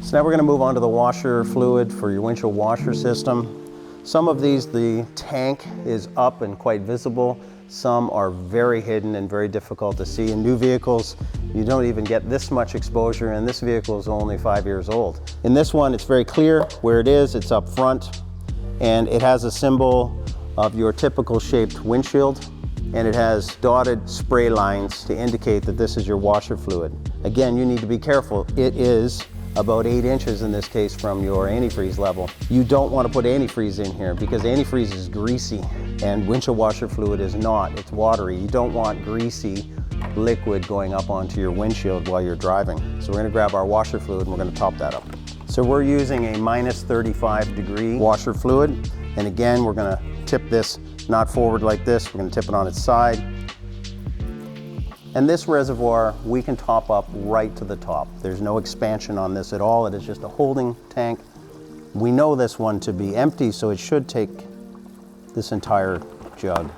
So now we're going to move on to the washer fluid for your windshield washer system. Some of these, the tank is up and quite visible. Some are very hidden and very difficult to see. In new vehicles, you don't even get this much exposure, and this vehicle is only 5 years old. In this one, it's very clear where it is. It's up front, and it has a symbol of your typical shaped windshield, and it has dotted spray lines to indicate that this is your washer fluid. Again, you need to be careful. It is about 8 inches in this case from your antifreeze level. You don't want to put antifreeze in here because antifreeze is greasy and windshield washer fluid is not. It's watery. You don't want greasy liquid going up onto your windshield while you're driving. So we're going to grab our washer fluid and we're going to top that up. So we're using a minus 35-degree washer fluid, and again we're going to tip this not forward like this. We're going to tip it on its side. And this reservoir, we can top up right to the top. There's no expansion on this at all. It is just a holding tank. We know this one to be empty, so it should take this entire jug.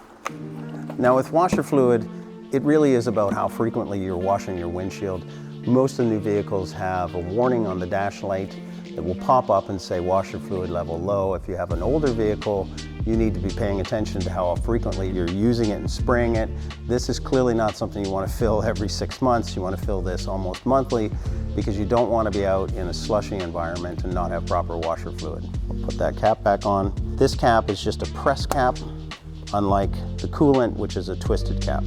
Now with washer fluid, it really is about how frequently you're washing your windshield. Most of the new vehicles have a warning on the dash light that will pop up and say washer fluid level low. If you have an older vehicle, you need to be paying attention to how frequently you're using it and spraying it. This is clearly not something you want to fill every 6 months. You want to fill this almost monthly because you don't want to be out in a slushy environment and not have proper washer fluid. We'll put that cap back on. This cap is just a press cap, unlike the coolant, which is a twisted cap.